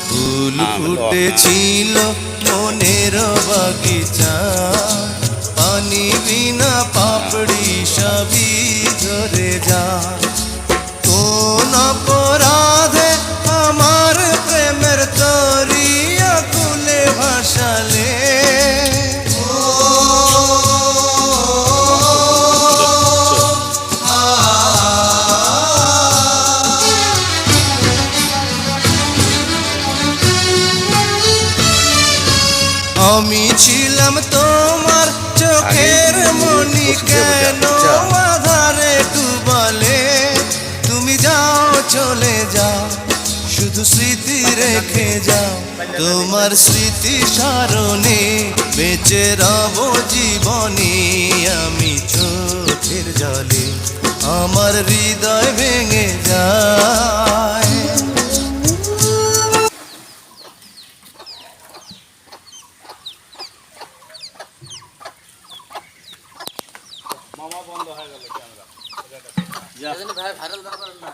ফুল ফুটেছিল মনের বাগিচা, পানি বিনা পাপড়ি সবই ঝরে যায়। কোন অপরাধে আমার প্রেমের তরিয়া কুলে ভাসালে, আমি ছিলাম তোমার চোখের মনি, কেন আধারে ডুবালে? তুমি যাও চলে যাও, শুধু স্মৃতি রেখে যাও। তোমার স্মৃতি স্মরণে বেঁচে রব জীবনে। আমি চোখের জলে আমার হৃদয় ভেঙে যায়। মামা বন্ধ হয়ে গেল ক্যামেরা। ভাই ভাইরাল দরকার না।